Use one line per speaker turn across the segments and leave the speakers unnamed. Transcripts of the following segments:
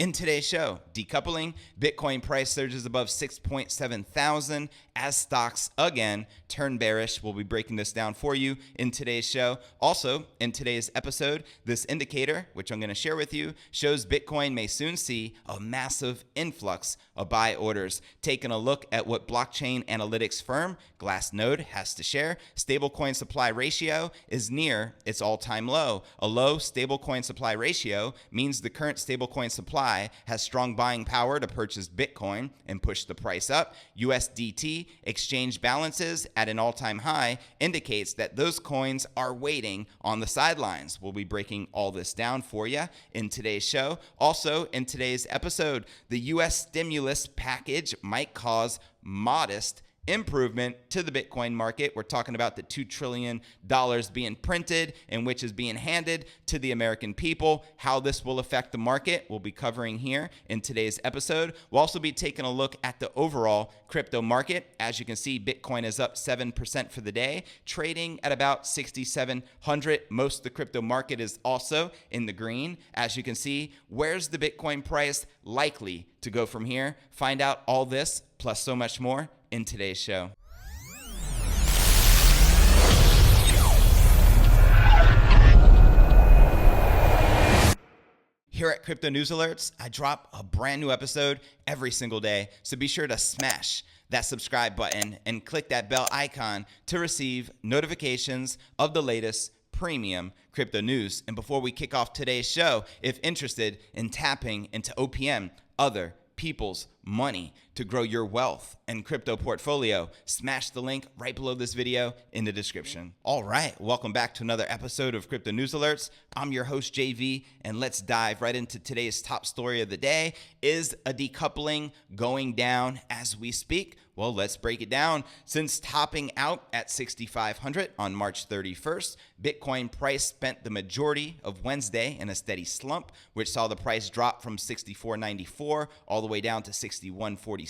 In today's show, decoupling, Bitcoin price surges above 6.7 thousand as stocks again turn bearish. We'll be breaking this down for you in today's show. Also, in today's episode, this indicator, which I'm going to share with you, shows Bitcoin may soon see a massive influx of buy orders. Taking a look at what blockchain analytics firm Glassnode has to share, stablecoin supply ratio is near its all-time low. A low stablecoin supply ratio means the current stablecoin supply has strong buying power to purchase Bitcoin and push the price up. USDT exchange balances at an all-time high indicates that those coins are waiting on the sidelines. We'll be breaking all this down for you in today's show. Also, in today's episode, the U.S. stimulus package might cause modest improvement to the Bitcoin market. We're talking about the $2 trillion being printed and which is being handed to the American people. How this will affect the market, we'll be covering here in today's episode. We'll also be taking a look at the overall crypto market. As you can see, Bitcoin is up 7% for the day, trading at about 6,700. Most of the crypto market is also in the green. As you can see, where's the Bitcoin price likely to go from here? Find out all this plus so much more in today's show. Here at Crypto News Alerts, I drop a brand new episode every single day, so be sure to smash that subscribe button and click that bell icon to receive notifications of the latest premium crypto news. And before we kick off today's show, if interested in tapping into OPM, other people's money to grow your wealth and crypto portfolio, smash the link right below this video in the description. All right, welcome back to another episode of Crypto News Alerts. I'm your host, JV, and let's dive right into today's top story of the day. Is a decoupling going down as we speak? Well, let's break it down. Since topping out at 6,500 on March 31st, Bitcoin price spent the majority of Wednesday in a steady slump, which saw the price drop from 64.94 all the way down to 61.47.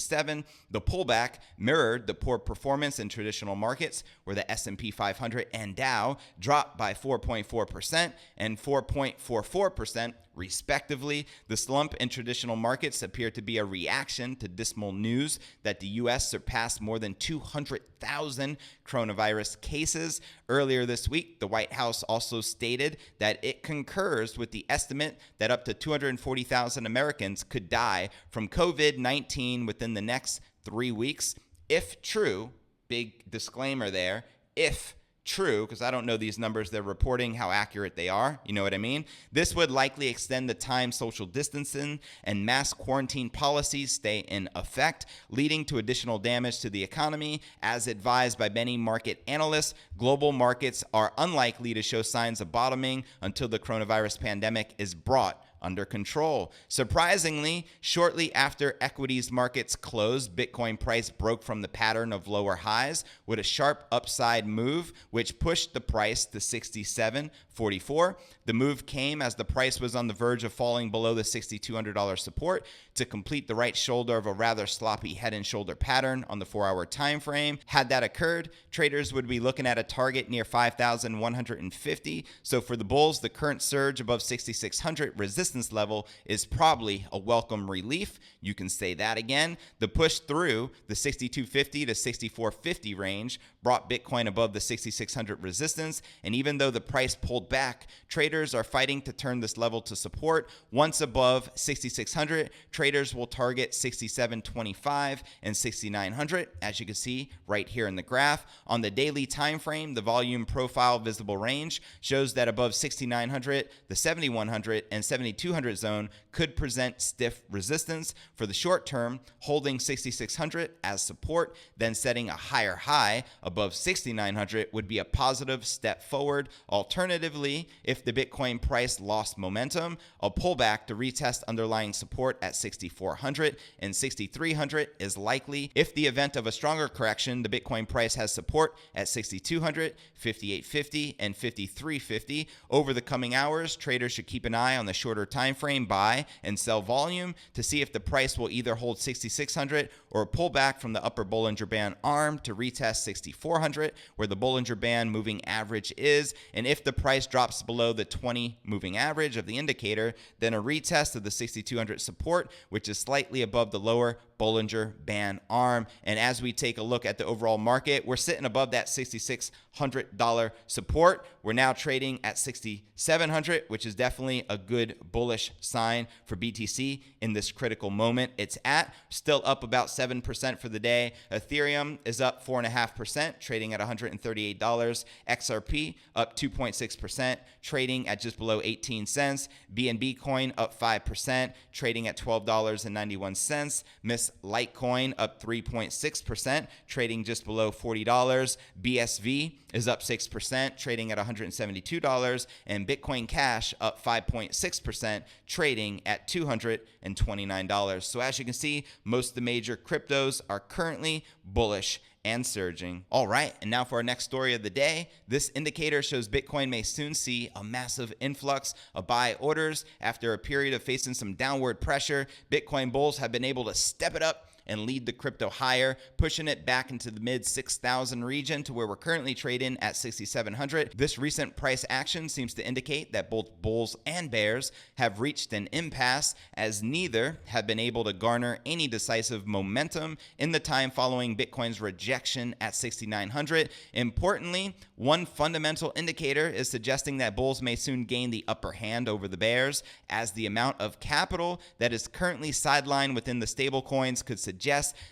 The pullback mirrored the poor performance in traditional markets, where the S&P 500 and Dow dropped by 4.4% and 4.44%. respectively. The slump in traditional markets appeared to be a reaction to dismal news that the U.S. surpassed more than 200,000 coronavirus cases. Earlier this week, the White House also stated that it concurs with the estimate that up to 240,000 Americans could die from COVID-19 within the next 3 weeks. If true, big disclaimer there, if true, because I don't know these numbers they're reporting, how accurate they are, you know what I mean? This would likely extend the time social distancing and mass quarantine policies stay in effect, leading to additional damage to the economy. As advised by many market analysts, global markets are unlikely to show signs of bottoming until the coronavirus pandemic is brought under control. Surprisingly, shortly after equities markets closed, Bitcoin price broke from the pattern of lower highs with a sharp upside move, which pushed the price to 67.44. The move came as the price was on the verge of falling below the $6,200 support to complete the right shoulder of a rather sloppy head and shoulder pattern on the 4-hour time frame. Had that occurred, traders would be looking at a target near 5,150. So for the bulls, the current surge above 6,600 resistance level is probably a welcome relief. You can say that again. The push through the 6250 to 6450 range brought Bitcoin above the 6600 resistance, and even though the price pulled back, traders are fighting to turn this level to support. Once above 6600, traders will target 6725 and 6900, as you can see right here in the graph. On the daily time frame, the volume profile visible range shows that above 6900, the 7100 and 7200 zone could present stiff resistance. For the short term, holding 6600 as support, then setting a higher high above 6900 would be a positive step forward. Alternatively, if the Bitcoin price lost momentum, a pullback to retest underlying support at 6400 and 6300 is likely. If the event of a stronger correction, the Bitcoin price has support at 6200, 5850 and 5350. Over the coming hours, traders should keep an eye on the shorter time frame buy and sell volume to see if the price will either hold 6,600 or pull back from the upper Bollinger Band arm to retest 6,400, where the Bollinger Band moving average is. And if the price drops below the 20 moving average of the indicator, then a retest of the 6,200 support, which is slightly above the lower Bollinger Band arm. And as we take a look at the overall market, we're sitting above that $6,600 support. We're now trading at 6,700, which is definitely a good bullish sign for BTC in this critical moment it's at. Still up about 7% for the day. Ethereum is up 4.5%, trading at $138. XRP up 2.6%, trading at just below 18 cents. BNB coin up 5%, trading at $12.91. Miss Litecoin up 3.6%, trading just below $40. BSV is up 6%, trading at $172. And Bitcoin Cash up 5.6%, trading at $229. So as you can see, most of the major cryptos are currently bullish and surging. All right, and now for our next story of the day. This indicator shows Bitcoin may soon see a massive influx of buy orders. After a period of facing some downward pressure, Bitcoin bulls have been able to step it up and lead the crypto higher, pushing it back into the mid 6,000 region to where we're currently trading at 6,700. This recent price action seems to indicate that both bulls and bears have reached an impasse, as neither have been able to garner any decisive momentum in the time following Bitcoin's rejection at 6,900. Importantly, one fundamental indicator is suggesting that bulls may soon gain the upper hand over the bears, as the amount of capital that is currently sidelined within the stablecoins could suggest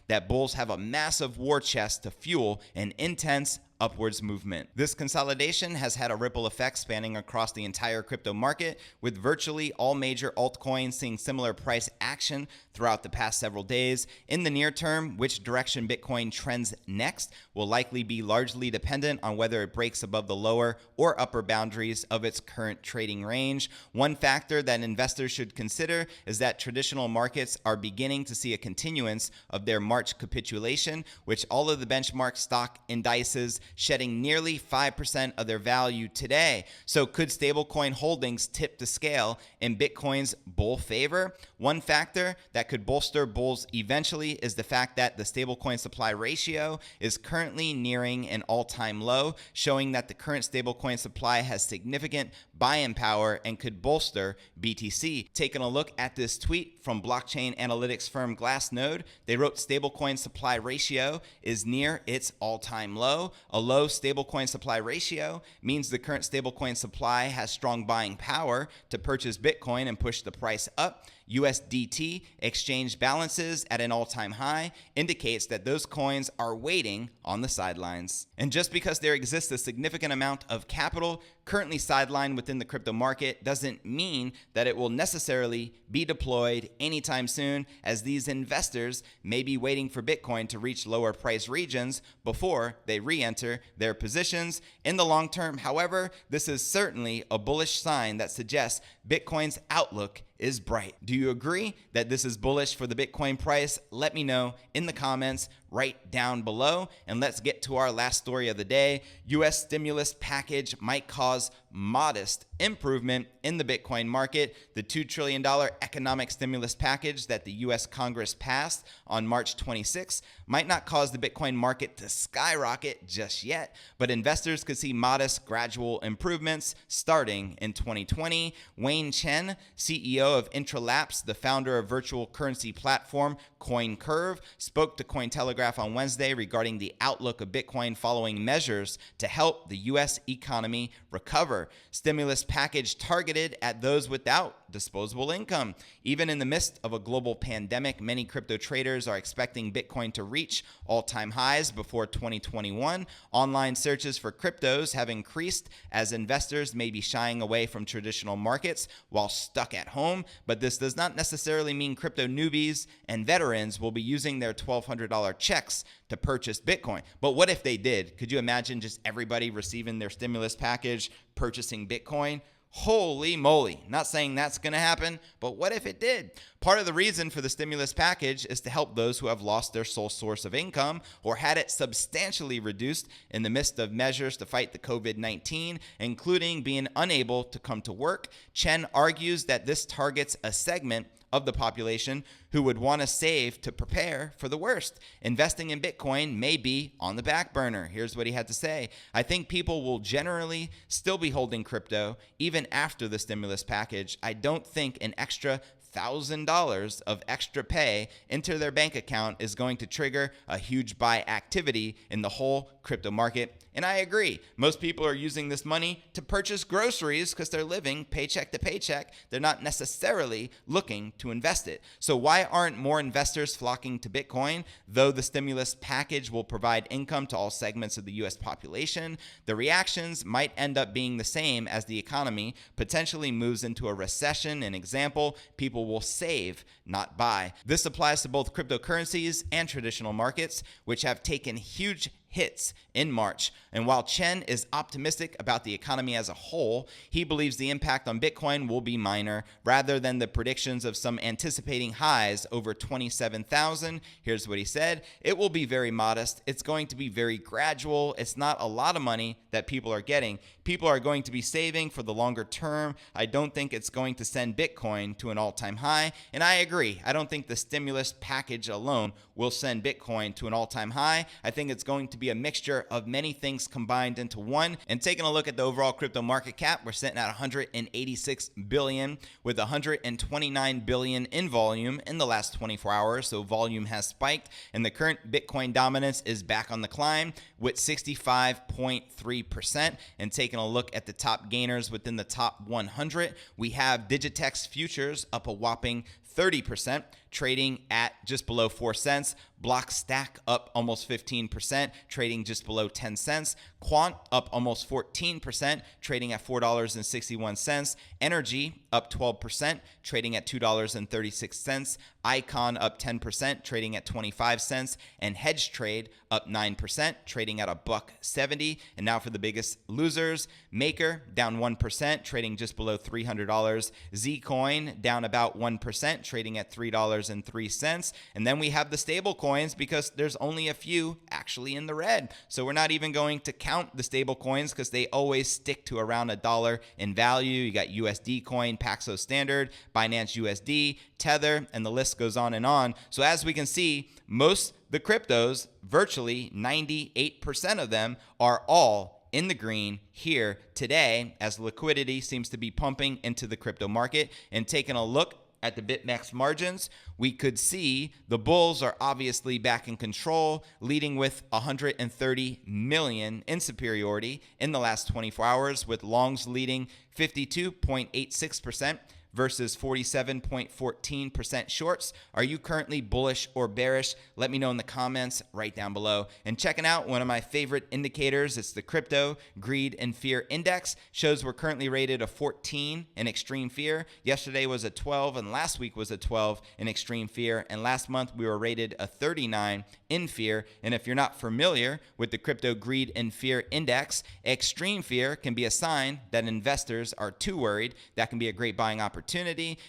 that bulls have a massive war chest to fuel an intense upwards movement. This consolidation has had a ripple effect spanning across the entire crypto market, with virtually all major altcoins seeing similar price action throughout the past several days. In the near term, which direction Bitcoin trends next will likely be largely dependent on whether it breaks above the lower or upper boundaries of its current trading range. One factor that investors should consider is that traditional markets are beginning to see a continuance of their March capitulation, which all of the benchmark stock indices shedding nearly 5% of their value today. So could stablecoin holdings tip the scale in Bitcoin's bull favor? One factor that could bolster bulls eventually is the fact that the stablecoin supply ratio is currently nearing an all-time low, showing that the current stablecoin supply has significant buying power and could bolster BTC. Taking a look at this tweet from blockchain analytics firm Glassnode, they wrote stablecoin supply ratio is near its all-time low. A low stablecoin supply ratio means the current stablecoin supply has strong buying power to purchase Bitcoin and push the price up. USDT exchange balances at an all-time high indicates that those coins are waiting on the sidelines. And just because there exists a significant amount of capital currently sidelined within the crypto market doesn't mean that it will necessarily be deployed anytime soon, as these investors may be waiting for Bitcoin to reach lower price regions before they re-enter their positions. In the long term, however, this is certainly a bullish sign that suggests Bitcoin's outlook is bright. Do you agree that this is bullish for the Bitcoin price? Let me know in the comments right down below. And let's get to our last story of the day. US stimulus package might cause modest improvement in the Bitcoin market. The $2 trillion economic stimulus package that the US Congress passed on March 26 might not cause the Bitcoin market to skyrocket just yet, but investors could see modest gradual improvements starting in 2020. Wayne Chen, CEO of Influx, the founder of virtual currency platform concurs, spoke to Cointelegraph on Wednesday regarding the outlook of Bitcoin following measures to help the US economy recover. Stimulus package targeted at those without disposable income. Even in the midst of a global pandemic, many crypto traders are expecting Bitcoin to reach all-time highs before 2021. Online searches for cryptos have increased as investors may be shying away from traditional markets while stuck at home, but this does not necessarily mean crypto newbies and veterans will be using their $1,200 checks to purchase Bitcoin. But what if they did? Could you imagine just everybody receiving their stimulus package purchasing Bitcoin? Holy moly. Not saying that's going to happen, but what if it did? Part of the reason for the stimulus package is to help those who have lost their sole source of income or had it substantially reduced in the midst of measures to fight the COVID-19, including being unable to come to work. Chen argues that this targets a segment of the population who would want to save to prepare for the worst. Investing in Bitcoin may be on the back burner. Here's what he had to say. I think people will generally still be holding crypto even after the stimulus package. I don't think an extra $1,000 of extra pay into their bank account is going to trigger a huge buy activity in the whole crypto market. And I agree. Most people are using this money to purchase groceries because they're living paycheck to paycheck. They're not necessarily looking to invest it. So why aren't more investors flocking to Bitcoin? Though the stimulus package will provide income to all segments of the US population, the reactions might end up being the same as the economy potentially moves into a recession. An example, people will save, not buy. This applies to both cryptocurrencies and traditional markets, which have taken huge hits in March. And while Chen is optimistic about the economy as a whole, he believes the impact on Bitcoin will be minor rather than the predictions of some anticipating highs over 27,000. Here's what he said. It will be very modest. It's going to be very gradual. It's not a lot of money that people are getting. People are going to be saving for the longer term. I don't think it's going to send Bitcoin to an all-time high. And I agree. I don't think the stimulus package alone will send Bitcoin to an all-time high. I think it's going to be a mixture of many things combined into one. And taking a look at the overall crypto market cap, we're sitting at 186 billion with 129 billion in volume in the last 24 hours. So volume has spiked and the current Bitcoin dominance is back on the climb with 65.3%. And taking a look at the top gainers within the top 100, we have Digitex futures up a whopping 30%, trading at just below 4 cents. Block Stack up almost 15%, trading just below 10 cents. Quant up almost 14%, trading at $4.61. Energy up 12%, trading at $2.36. Icon up 10%, trading at 25 cents. And Hedge Trade up 9%, trading at $1.70. And now for the biggest losers, Maker down 1%, trading just below $300. Zcoin down about 1%, trading at $3.03. And then we have the stablecoins because there's only a few actually in the red. So we're not even going to count the stablecoins because they always stick to around $1 in value. You got USD Coin, Paxos Standard, Binance USD, Tether, and the list goes on and on. So as we can see, most the cryptos, virtually 98% of them are all in the green here today as liquidity seems to be pumping into the crypto market. And taking a look at the BitMEX margins, we could see the bulls are obviously back in control, leading with 130 million in superiority in the last 24 hours, with longs leading 52.86% versus 47.14% shorts. Are you currently bullish or bearish? Let me know in the comments right down below. And checking out one of my favorite indicators, it's the Crypto Greed and Fear Index. Shows we're currently rated a 14 in extreme fear. Yesterday was a 12 and last week was a 12 in extreme fear. And last month we were rated a 39 in fear. And if you're not familiar with the Crypto Greed and Fear Index, extreme fear can be a sign that investors are too worried. That can be a great buying opportunity.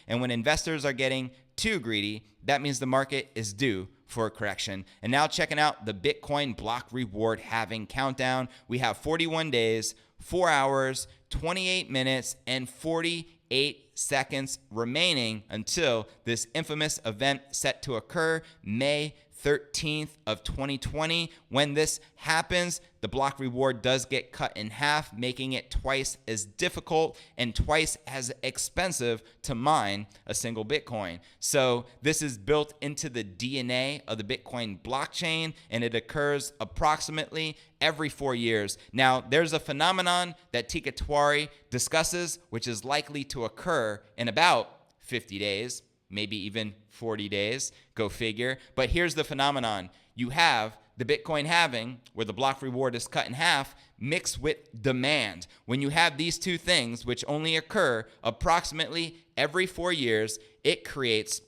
And when investors are getting too greedy, that means the market is due for a correction. And now checking out the Bitcoin block reward halving countdown. We have 41 days, 4 hours, 28 minutes, and 48 seconds remaining until this infamous event set to occur May 13th of 2020. When this happens, the block reward does get cut in half, making it twice as difficult and twice as expensive to mine a single Bitcoin. So this is built into the DNA of the Bitcoin blockchain, and it occurs approximately every 4 years. Now, there's a phenomenon that Tika Tiwari discusses, which is likely to occur in about 50 days. Maybe even 40 days, go figure. But here's the phenomenon. You have the Bitcoin halving, where the block reward is cut in half, mixed with demand. When you have these two things, which only occur approximately every 4 years, it creates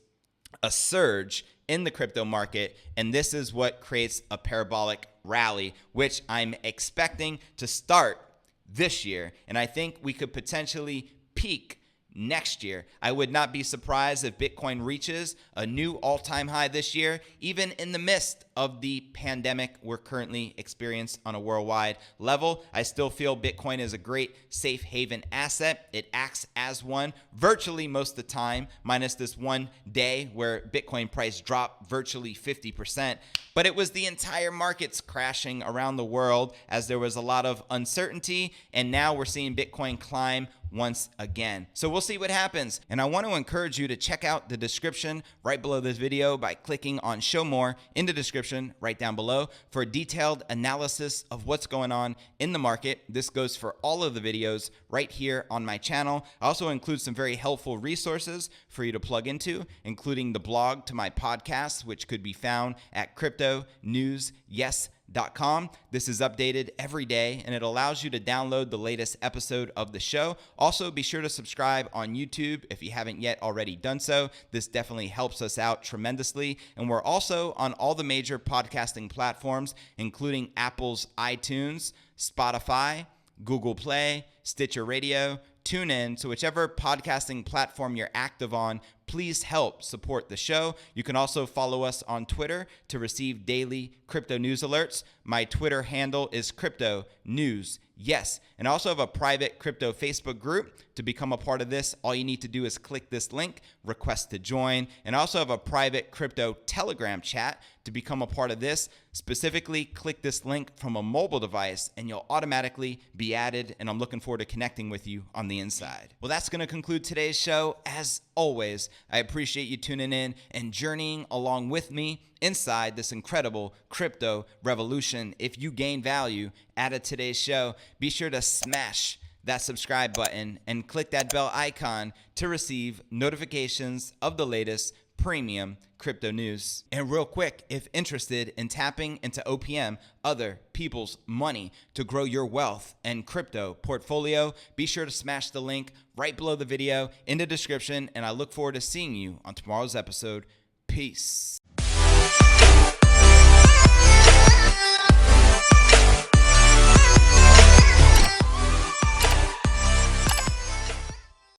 a surge in the crypto market. And this is what creates a parabolic rally, which I'm expecting to start this year. And I think we could potentially peak next year. I would not be surprised if Bitcoin reaches a new all-time high this year, even in the midst of the pandemic we're currently experiencing on a worldwide level. I still feel Bitcoin is a great safe haven asset. It acts as one virtually most of the time, minus this one day where Bitcoin price dropped virtually 50%. But it was the entire markets crashing around the world as there was a lot of uncertainty, and now we're seeing Bitcoin climb once again. So we'll see what happens. And I want to encourage you to check out the description right below this video by clicking on show more in the description right down below for a detailed analysis of what's going on in the market. This goes for all of the videos right here on my channel. I also include some very helpful resources for you to plug into, including the blog to my podcast, which could be found at cryptonewsyes.com. This is updated every day, and it allows you to download the latest episode of the show. Also, be sure to subscribe on YouTube if you haven't yet already done so. This definitely helps us out tremendously. And we're also on all the major podcasting platforms, including Apple's iTunes, Spotify, Google Play, Stitcher Radio, TuneIn. So whichever podcasting platform you're active on, please help support the show. You can also follow us on Twitter to receive daily crypto news alerts. My Twitter handle is Crypto News. Yes, and I also have a private crypto Facebook group. To become a part of this, all you need to do is click this link, request to join. And I also have a private crypto Telegram chat. To become a part of this, specifically click this link from a mobile device and you'll automatically be added, and I'm looking forward to connecting with you on the inside. Well, that's going to conclude today's show. As always, I appreciate you tuning in and journeying along with me inside this incredible crypto revolution. If you gain value out of today's show, be sure to smash that subscribe button and click that bell icon to receive notifications of the latest premium crypto news. And real quick, if interested in tapping into OPM, other people's money, to grow your wealth and crypto portfolio, be sure to smash the link right below the video in the description, and I look forward to seeing you on tomorrow's episode. Peace.